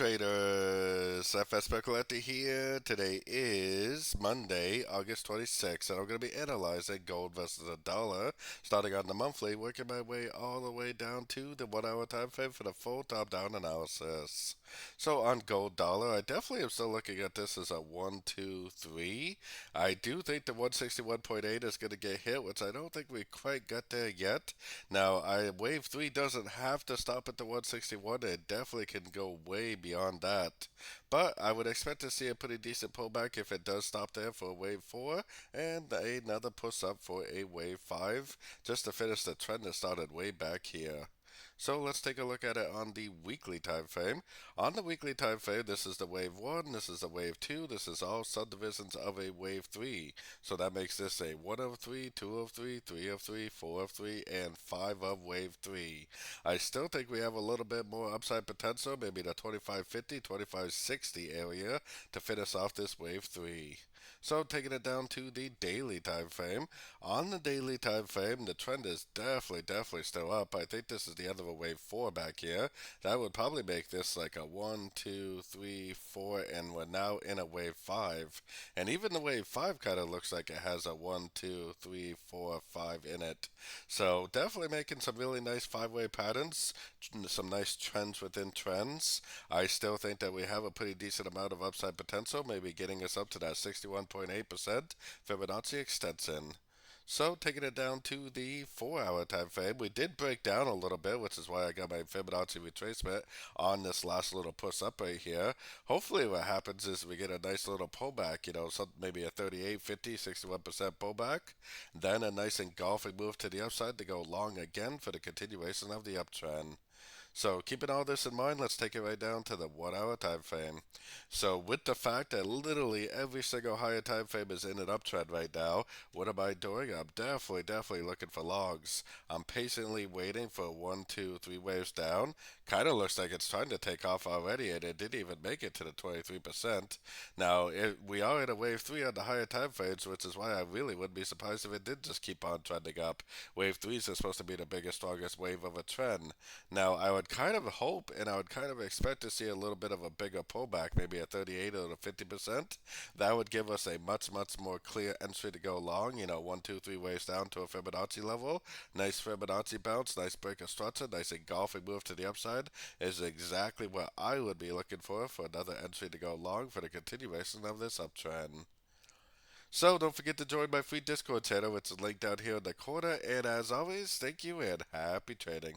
traders, FX Pip Collector here. Today is Monday, August 26th, and I'm going to be analyzing gold versus the dollar, starting on the monthly, working my way all the way down to the 1 hour time frame for the full top-down analysis. So on gold dollar, I definitely am still looking at this as a 1, 2, 3. I do think the 161.8 is going to get hit, which I don't think we quite got there yet. Now, wave 3 doesn't have to stop at the 161. It definitely can go way beyond that. But I would expect to see a pretty decent pullback if it does stop there for wave 4 and another push up for a wave 5 just to finish the trend that started way back here. So let's take a look at it on the weekly time frame. On the weekly time frame, this is the wave 1, this is the wave 2, this is all subdivisions of a wave 3. So that makes this a 1 of 3, 2 of 3, 3 of 3, 4 of 3, and 5 of wave 3. I still think we have a little bit more upside potential, maybe the 2550, 2560 area to finish off this wave 3. So taking it down to the daily time frame. On the daily time frame, the trend is definitely still up. I think this is the end of a wave 4 back here. That would probably make this like a 1, 2, 3, 4, and we're now in a wave 5. And even the wave 5 kind of looks like it has a 1, 2, 3, 4, 5 in it. So definitely making some really nice 5-way patterns, some nice trends within trends. I still think that we have a pretty decent amount of upside potential, maybe getting us up to that 61.8% Fibonacci extension. So taking it down to the 4 hour time frame, we did break down a little bit, which is why I got my Fibonacci retracement on this last little push up right here. Hopefully what happens is we get a nice little pullback, maybe a 38, 50, 61% pullback. Then a nice engulfing move to the upside to go long again for the continuation of the uptrend. So keeping all this in mind, let's take it right down to the 1 hour time frame. So with the fact that literally every single higher time frame is in an uptrend right now, what am I doing? I'm definitely looking for logs. I'm patiently waiting for 1, 2, 3 waves down. Kind of looks like it's trying to take off already, and it didn't even make it to the 23%. Now, we are in a wave 3 on the higher time frames, which is why I really wouldn't be surprised if it did just keep on trending up. Wave 3s are supposed to be the biggest, strongest wave of a trend. Now, I would kind of hope and I would kind of expect to see a little bit of a bigger pullback, maybe a 38 or a 50%. That would give us a much more clear entry to go long, 1, 2, 3 waves down to a Fibonacci level. Nice Fibonacci bounce, nice break of structure, nice engulfing move to the upside is exactly what I would be looking for another entry to go long for the continuation of this uptrend. So don't forget to join my free Discord channel, which is linked down here in the corner. And as always, thank you and happy trading.